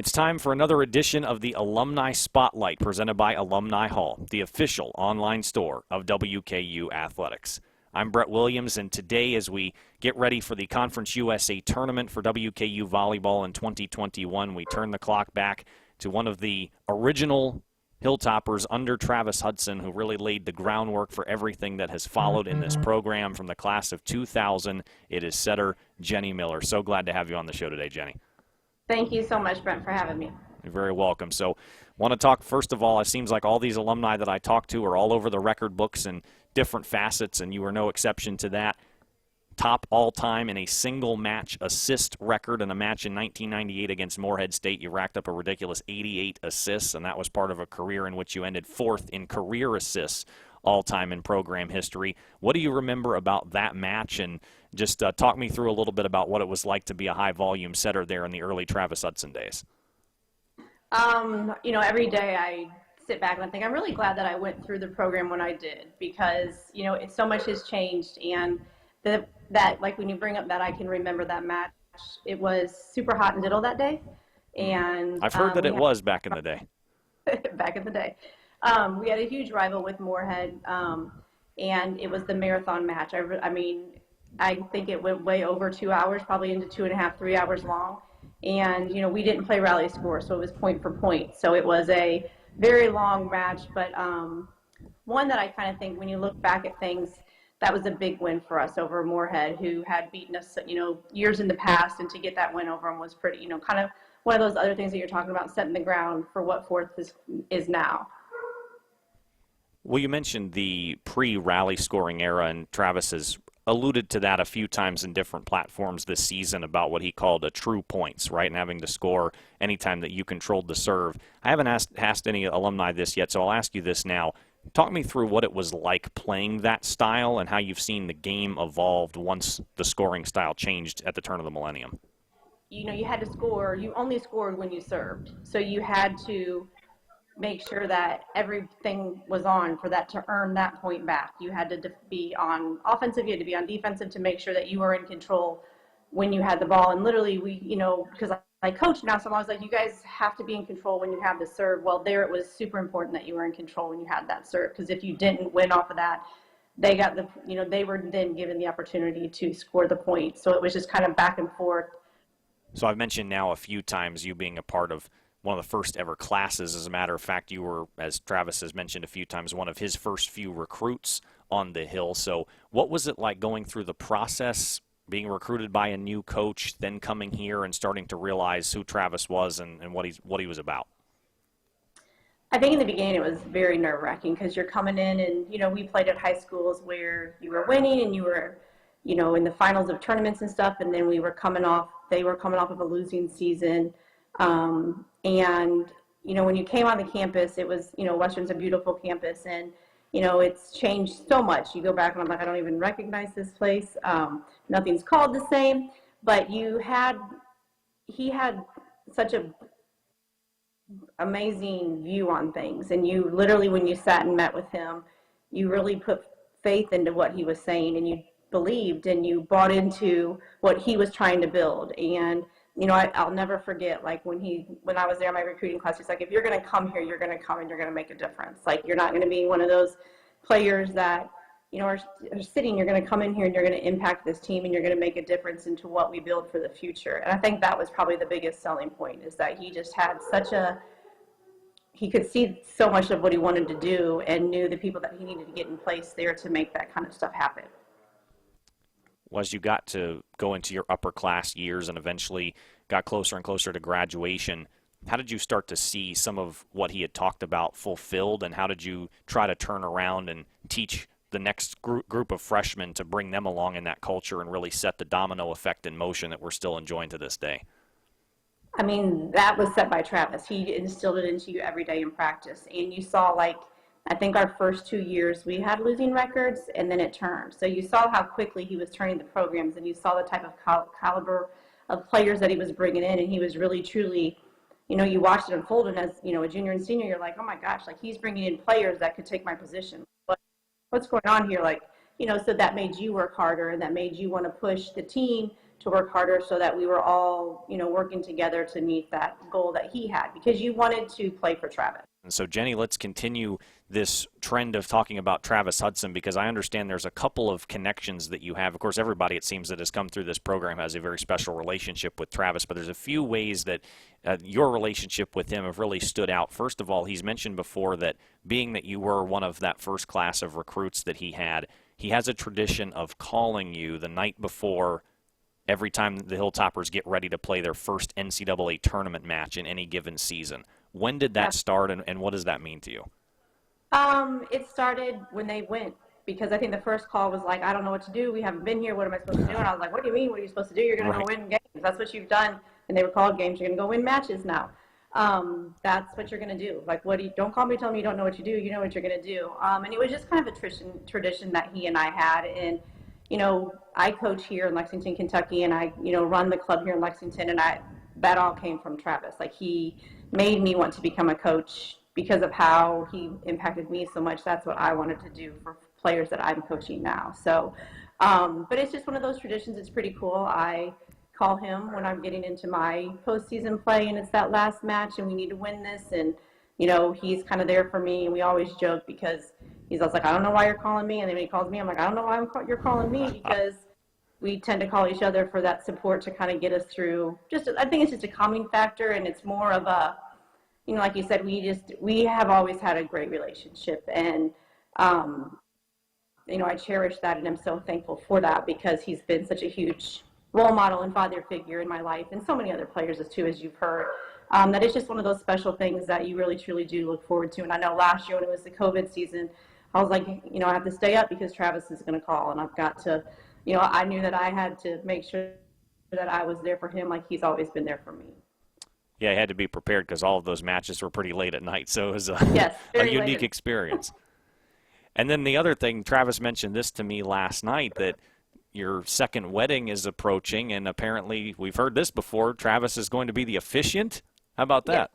It's time for another edition of the Alumni Spotlight presented by Alumni Hall, the official online store of WKU Athletics. I'm Brett Williams, and today as we get ready for the Conference USA Tournament for WKU Volleyball in 2021, we turn the clock back to one of the original Hilltoppers under Travis Hudson, who really laid the groundwork for everything that has followed in this program from the class of 2000. It is setter Jenni Miller. So glad to have you on the show today, Jenni. Thank you so much, Brent, for having me. You're very welcome. So want to talk, first of all, it seems like all these alumni that I talk to are all over the record books in different facets, and you are no exception to that. Top all-time in a single match assist record in a match in 1998 against Morehead State. You racked up a ridiculous 88 assists, and that was part of a career in which you ended fourth in career assists all-time in program history. What do you remember about that match? And just talk me through a little bit about what it was like to be a high-volume setter there in the early Travis Hudson days. Every day I sit back and I think I'm really glad that I went through the program when I did, because, so much has changed. And that, like when you bring up that, I can remember that match. It was super hot and diddle that day. And I've heard that it was back in the day. Back in the day. We had a huge rival with Morehead, and it was the marathon match. I think it went way over 2 hours, probably into 2.5, 3 hours long. And, we didn't play rally score, so it was point for point. So it was a very long match, but one that I kind of think when you look back at things, that was a big win for us over Morehead, who had beaten us, years in the past, and to get that win over them was pretty, kind of one of those other things that you're talking about, setting the ground for what fourth is now. Well, you mentioned the pre-rally scoring era, and Travis has alluded to that a few times in different platforms this season about what he called a true points, right, and having to score anytime that you controlled the serve. I haven't asked any alumni this yet, so I'll ask you this now. Talk me through what it was like playing that style and how you've seen the game evolved once the scoring style changed at the turn of the millennium. You had to score. You only scored when you served. So you had to make sure that everything was on for that to earn that point back. You had to be on offensive, you had to be on defensive to make sure that you were in control when you had the ball. And literally because I coach now, so I was like, you guys have to be in control when you have the serve. Well, there it was super important that you were in control when you had that serve, because if you didn't win off of that, they got they were then given the opportunity to score the point. So it was just kind of back and forth. So I've mentioned now a few times you being a part of one of the first ever classes. As a matter of fact, you were, as Travis has mentioned a few times, one of his first few recruits on the Hill. So what was it like going through the process, being recruited by a new coach, then coming here and starting to realize who Travis was and what he was about? I think in the beginning it was very nerve-wracking, because you're coming in and, we played at high schools where you were winning and you were, in the finals of tournaments and stuff, and then they were coming off of a losing season. When you came on the campus, it was, Western's a beautiful campus, and, it's changed so much. You go back and I'm like, I don't even recognize this place. Nothing's called the same, but he had such a amazing view on things. And you literally, when you sat and met with him, you really put faith into what he was saying, and you believed and you bought into what he was trying to build. And I'll never forget, like when I was there in my recruiting class, he's like, if you're going to come here, you're going to come and you're going to make a difference. Like, you're not going to be one of those players that, are sitting. You're going to come in here and you're going to impact this team and you're going to make a difference into what we build for the future. And I think that was probably the biggest selling point, is that he just had he could see so much of what he wanted to do and knew the people that he needed to get in place there to make that kind of stuff happen. Well, as you got to go into your upper class years and eventually got closer and closer to graduation, how did you start to see some of what he had talked about fulfilled, and how did you try to turn around and teach the next group of freshmen to bring them along in that culture and really set the domino effect in motion that we're still enjoying to this day? I mean, that was set by Travis. He instilled it into you every day in practice. And you saw, I think our first 2 years we had losing records, and then it turned. So you saw how quickly he was turning the programs, and you saw the type of caliber of players that he was bringing in, and he was really, truly, you watched it unfold, and as, a junior and senior, you're like, oh my gosh, he's bringing in players that could take my position. What's going on here? So that made you work harder, and that made you want to push the team to work harder so that we were all, working together to meet that goal that he had, because you wanted to play for Travis. And so, Jenni, let's continue this trend of talking about Travis Hudson, because I understand there's a couple of connections that you have. Of course, everybody, it seems, that has come through this program has a very special relationship with Travis, but there's a few ways that your relationship with him have really stood out. First of all, he's mentioned before that being that you were one of that first class of recruits that he has a tradition of calling you the night before every time the Hilltoppers get ready to play their first NCAA tournament match in any given season. When did that start, and what does that mean to you? It started when they went, because I think the first call was like, I don't know what to do. We haven't been here. What am I supposed to do? And I was like, what do you mean? What are you supposed to do? You're going to go win games. That's what you've done. And they were called games. You're going to go win matches now. That's what you're going to do. Like, don't call me, tell me you don't know what you do. You know what you're going to do. And it was just kind of a tradition that he and I had. And, I coach here in Lexington, Kentucky, and I, run the club here in Lexington, and that all came from Travis. Like, he made me want to become a coach because of how he impacted me so much. That's what I wanted to do for players that I'm coaching now. So, but it's just one of those traditions. It's pretty cool. I call him when I'm getting into my postseason play, and it's that last match, and we need to win this. And, he's kind of there for me. And we always joke because he's always like, I don't know why you're calling me. And then when he calls me, I'm like, I don't know why you're calling me, because we tend to call each other for that support to kind of get us through. I think it's just a calming factor, and it's more of a, like you said, we have always had a great relationship, and I cherish that, and I'm so thankful for that, because he's been such a huge role model and father figure in my life, and so many other players too, as you've heard. That it's just one of those special things that you really truly do look forward to. And I know last year when it was the COVID season, I was like, I have to stay up because Travis is going to call, and I've got to, I knew that I had to make sure that I was there for him like he's always been there for me. Yeah, I had to be prepared because all of those matches were pretty late at night, so it was a unique experience. And then the other thing, Travis mentioned this to me last night, that your second wedding is approaching, and apparently we've heard this before, Travis is going to be the officiant. How about that?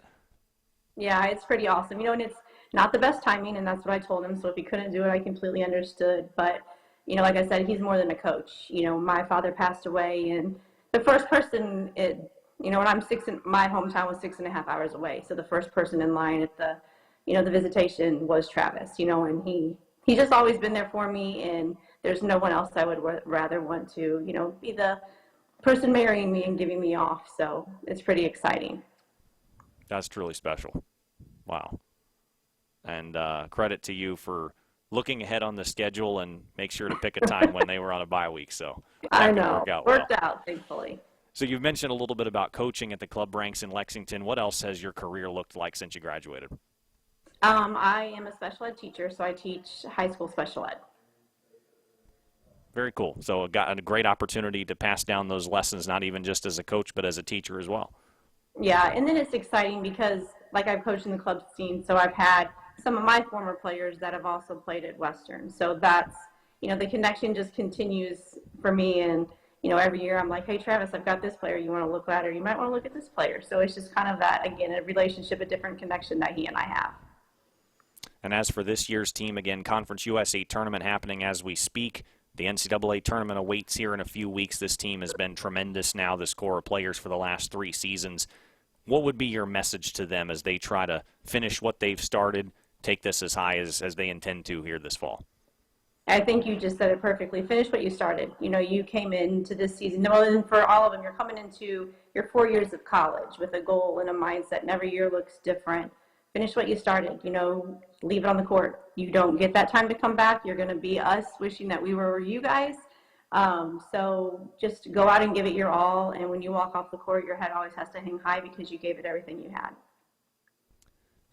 Yeah, it's pretty awesome. And it's not the best timing, and that's what I told him, so if he couldn't do it, I completely understood. But, like I said, he's more than a coach. My father passed away, and the first person, when my hometown was 6.5 hours away, so the first person in line at the, the visitation was Travis, and he's just always been there for me, and there's no one else I would rather want to, be the person marrying me and giving me off, so it's pretty exciting. That's truly special. Wow. And credit to you for looking ahead on the schedule and make sure to pick a time when they were on a bye week, so I know, worked out, thankfully. So you've mentioned a little bit about coaching at the club ranks in Lexington. What else has your career looked like since you graduated? I am a special ed teacher, so I teach high school special ed. Very cool. So got a great opportunity to pass down those lessons, not even just as a coach, but as a teacher as well. Yeah, and then it's exciting because, like, I've coached in the club scene, so I've had some of my former players that have also played at Western. So that's, the connection just continues for me, and every year I'm like, hey, Travis, I've got this player you want to look at, or you might want to look at this player. So it's just kind of that, again, a relationship, a different connection that he and I have. And as for this year's team, again, Conference USA tournament happening as we speak. The NCAA tournament awaits here in a few weeks. This team has been tremendous now, this core of players for the last 3 seasons. What would be your message to them as they try to finish what they've started, take this as high as they intend to here this fall? I think you just said it perfectly. Finish what you started. You came into this season, and for all of them, you're coming into your 4 years of college with a goal and a mindset, and every year looks different. Finish what you started, leave it on the court. You don't get that time to come back. You're going to be us wishing that we were you guys. So just go out and give it your all, and when you walk off the court, your head always has to hang high because you gave it everything you had.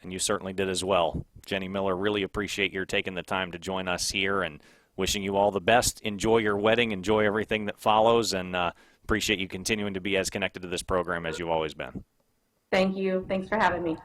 And you certainly did as well. Jenni Miller, really appreciate your taking the time to join us here, and wishing you all the best. Enjoy your wedding, enjoy everything that follows, and appreciate you continuing to be as connected to this program as you've always been. Thank you. Thanks for having me.